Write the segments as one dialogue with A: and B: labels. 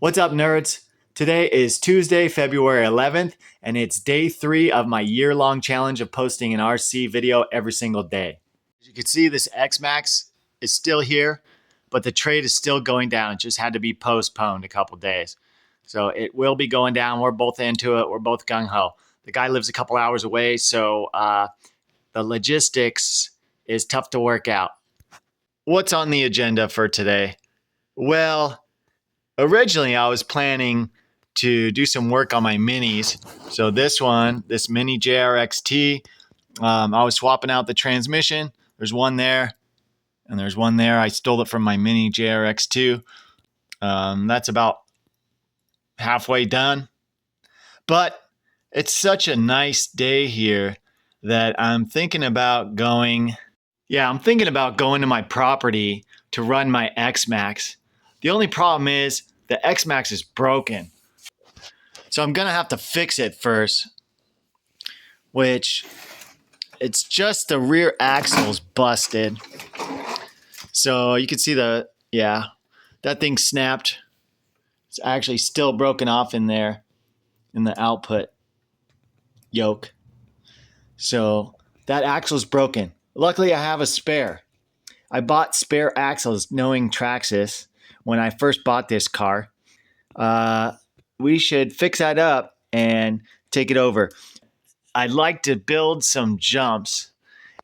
A: What's up, nerds? Today is Tuesday, February 11th, and it's day 3 of my year-long challenge of posting an RC video every single day. As you can see, this XMaxx is still here, but the trade is still going down. It just had to be postponed a couple days. So it will be going down. We're both into it. We're both gung-ho. The guy lives a couple hours away, so the logistics is tough to work out. What's on the agenda for today? Well, originally, I was planning to do some work on my minis. So this mini JRXT, I was swapping out the transmission. There's one there, and there's one there. I stole it from my mini JRX2. That's about halfway done. But it's such a nice day here that I'm thinking about going. Yeah, I'm thinking about going to my property to run my XMaxx. The only problem is the XMaxx is broken. So I'm going to have to fix it first, which it's just the rear axle's busted. So you can see that thing snapped. It's actually still broken off in there in the output yoke. So that axle's broken. Luckily, I have a spare. I bought spare axles knowing Traxxas when I first bought this car. We should fix that up and take it over. I'd like to build some jumps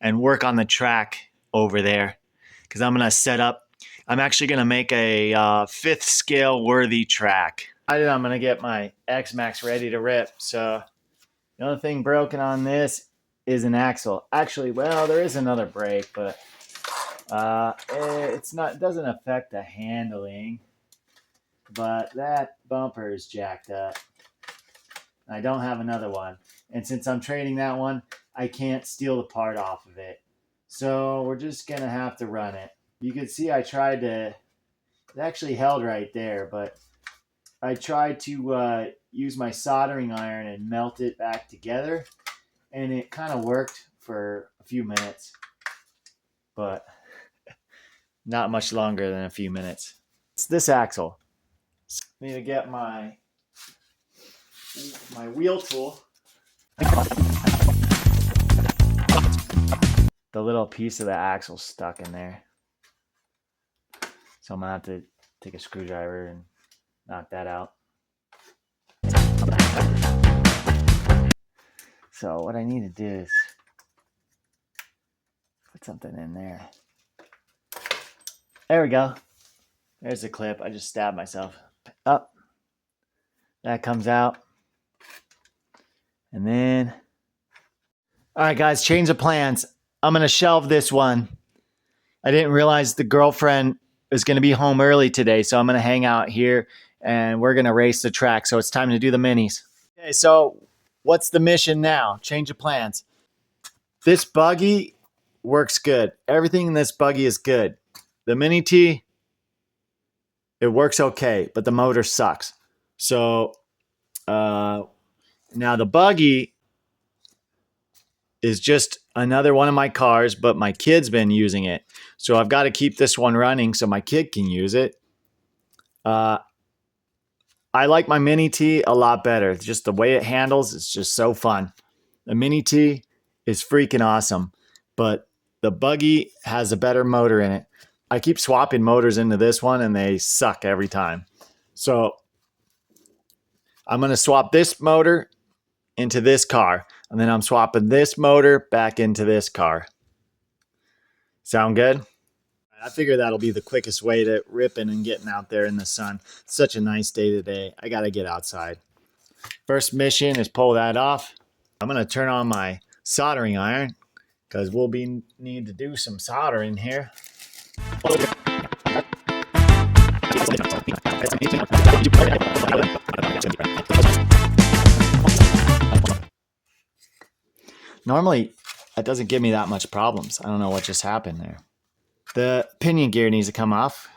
A: and work on the track over there because I'm actually going to make a 5th scale worthy track. I'm going to get my XMaxx ready to rip. So the only thing broken on this is an axle. Actually, well, there is another brake, but it doesn't affect the handling. But that bumper is jacked up. I don't have another one. And since I'm trading that one, I can't steal the part off of it. So we're just going to have to run it. You can see it actually held right there, but I tried to use my soldering iron and melt it back together. And it kind of worked for a few minutes, but not much longer than a few minutes. It's this axle. Need to get my wheel tool. The little piece of the axle stuck in there. So I'm going to have to take a screwdriver and knock that out. So what I need to do is put something in there. There we go. There's the clip. I just stabbed myself. Up. That comes out. And then, all right, guys, change of plans. I'm going to shelve this one. I didn't realize the girlfriend is going to be home early today, so I'm going to hang out here and we're going to race the track. So it's time to do the minis. Okay, so what's the mission now? Change of plans. This buggy works good. Everything in this buggy is good. The Mini T, it works okay, but the motor sucks. So now the buggy is just another one of my cars, but my kid's been using it. So I've got to keep this one running so my kid can use it. I like my Mini T a lot better. Just the way it handles, it's just so fun. The Mini T is freaking awesome, but the buggy has a better motor in it. I keep swapping motors into this one and they suck every time. So I'm going to swap this motor into this car, and then I'm swapping this motor back into this car. Sound good? I figure that'll be the quickest way to ripping and getting out there in the sun. It's such a nice day today. I got to get outside. First mission is pull that off. I'm going to turn on my soldering iron because we'll need to do some soldering here. Normally, that doesn't give me that much problems. I don't know what just happened there. The pinion gear needs to come off.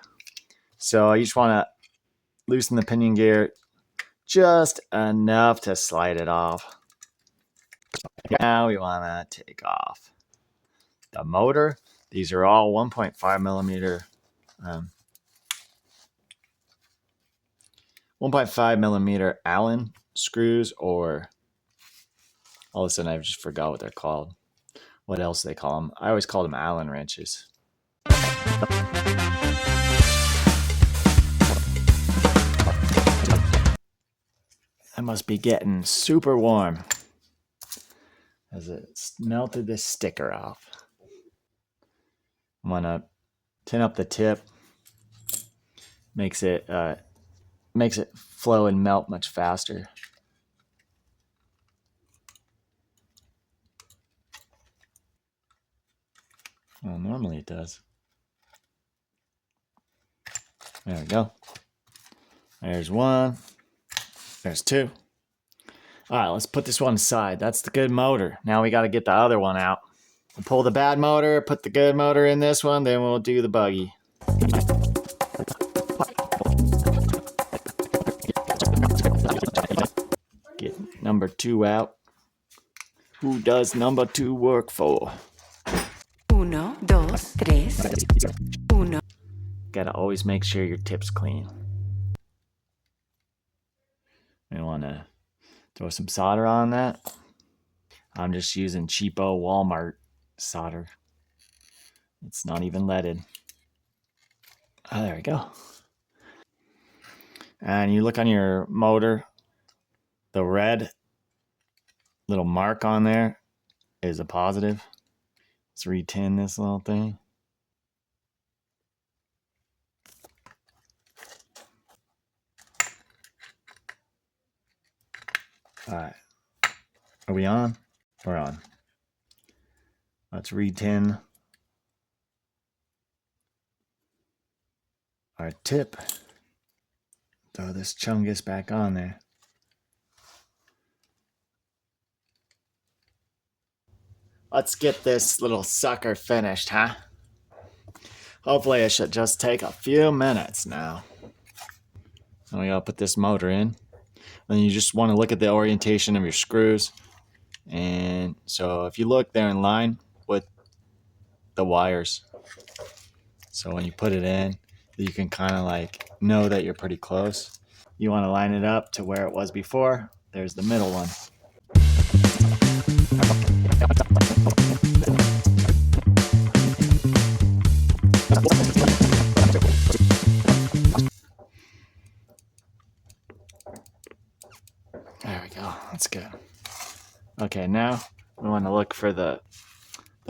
A: So I just want to loosen the pinion gear just enough to slide it off. Now we want to take off the motor. These are all 1.5 millimeter 1.5 millimeter Allen screws, or all of a sudden I just forgot what they're called. What else they call them? I always called them Allen wrenches. I must be getting super warm as it melted this sticker off. I'm gonna tin up the tip. Makes it flow and melt much faster. Well, normally it does. There we go. There's one. There's two. All right, let's put this one aside. That's the good motor. Now we got to get the other one out. We'll pull the bad motor, put the good motor in this one, then we'll do the buggy. Get number 2 out. Who does number 2 work for?
B: Uno, dos, tres. Uno.
A: Gotta always make sure your tip's clean. We want to throw some solder on that. I'm just using cheapo Walmart solder. It's not even leaded. Oh, there we go. And you look on your motor, the red little mark on there is a positive. Let's re-tin this little thing. All right. Are we on? We're on. Let's re-tin our tip. Throw this chungus back on there. Let's get this little sucker finished, huh? Hopefully it should just take a few minutes now. And we gotta put this motor in. And you just want to look at the orientation of your screws. And so if you look, they're in line with the wires. So when you put it in, you can kind of like know that you're pretty close. You want to line it up to where it was before. There's the middle one. There we go. That's good. Okay, now we want to look for the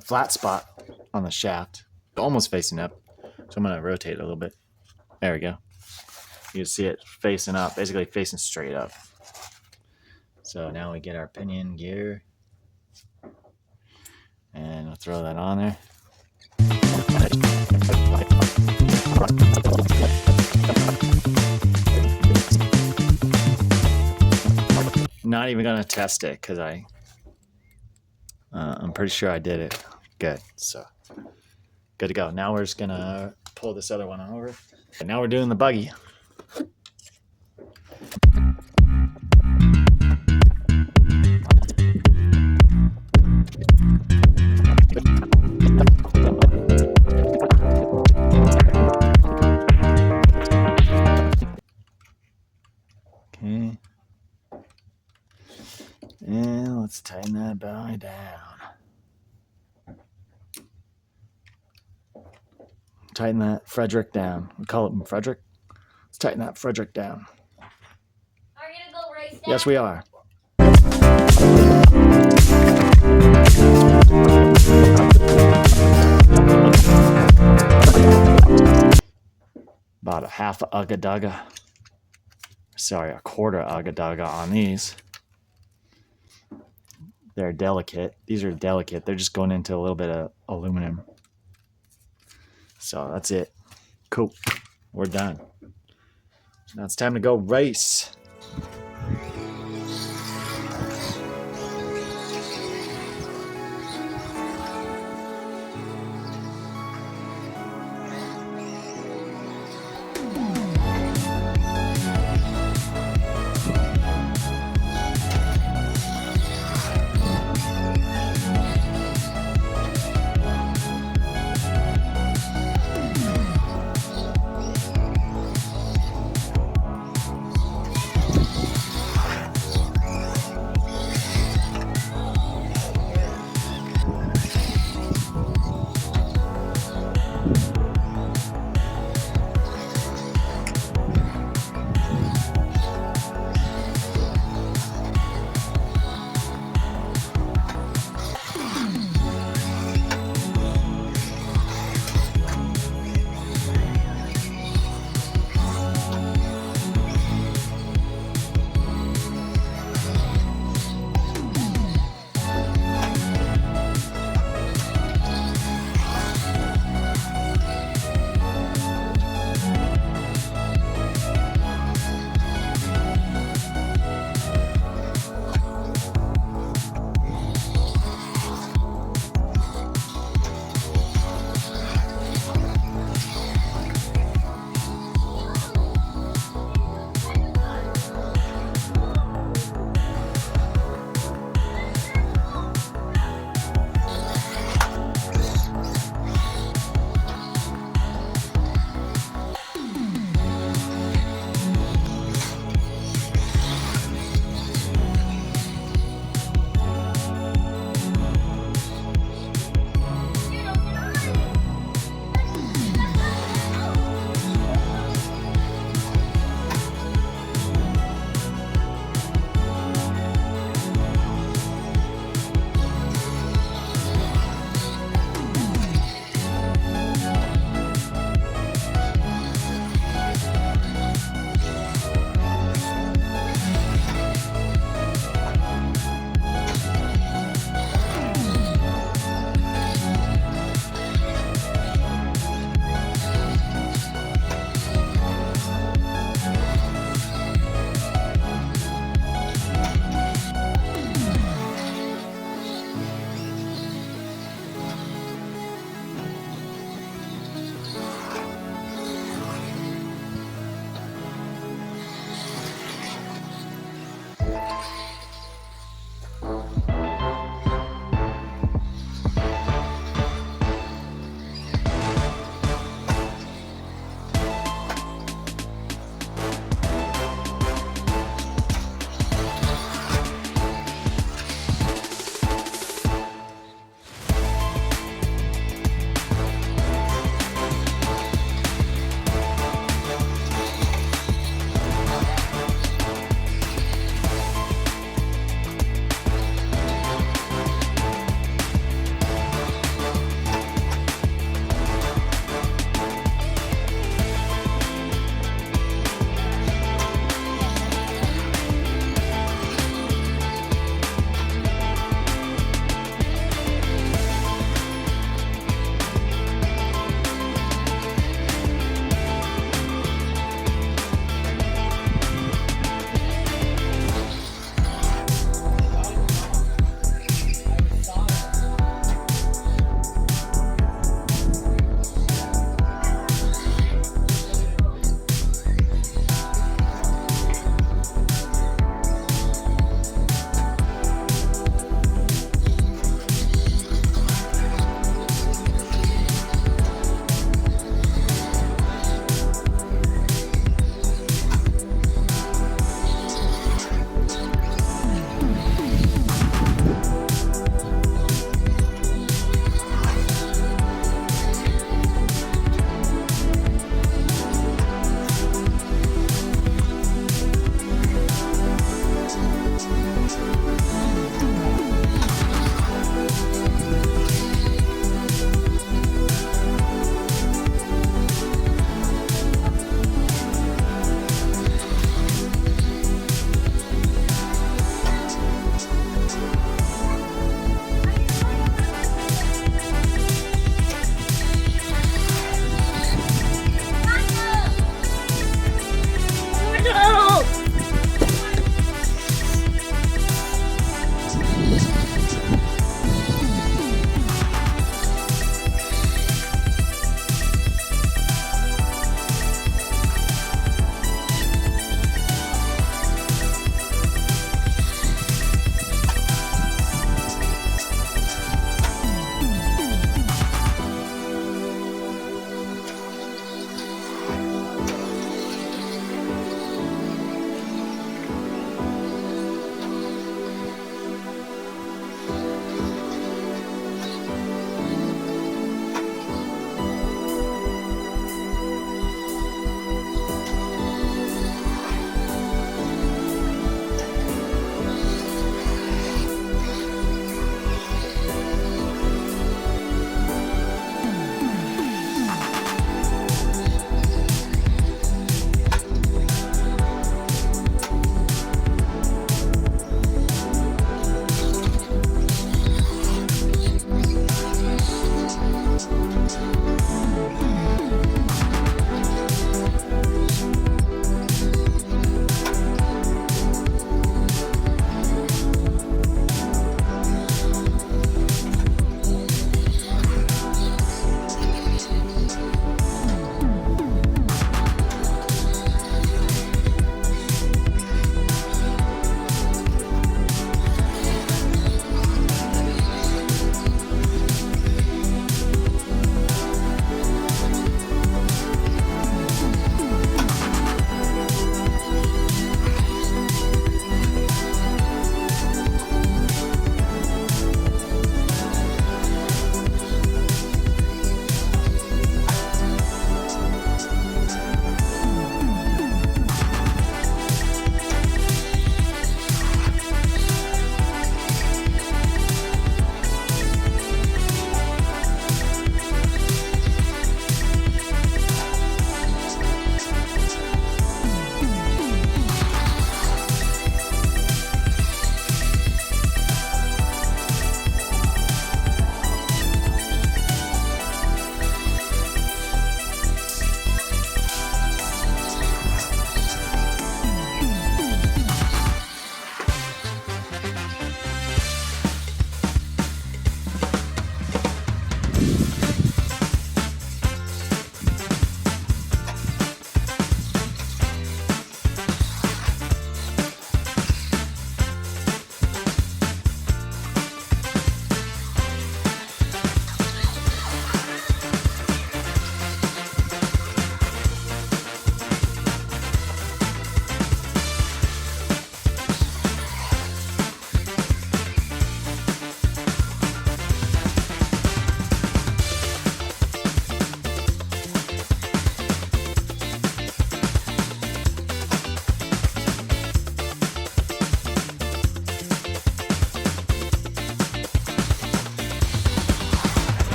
A: flat spot on the shaft. Almost facing up. So I'm going to rotate it a little bit. There we go. You can see it facing up, basically facing straight up. So now we get our pinion gear. And we'll throw that on there. Not even going to test it because I'm pretty sure I did it good. So good to go. Now we're just going to pull this other one over. And now we're doing the buggy. Okay. And let's tighten that belly down. Tighten that Frederick down. We call it Frederick. Let's tighten that Frederick down.
C: Are you gonna go race down?
A: Yes, we are. About a half a ugga-dugga. Sorry, a quarter ugga-dugga on these. They're delicate. These are delicate. They're just going into a little bit of aluminum. So that's it. Cool. We're done. Now it's time to go race.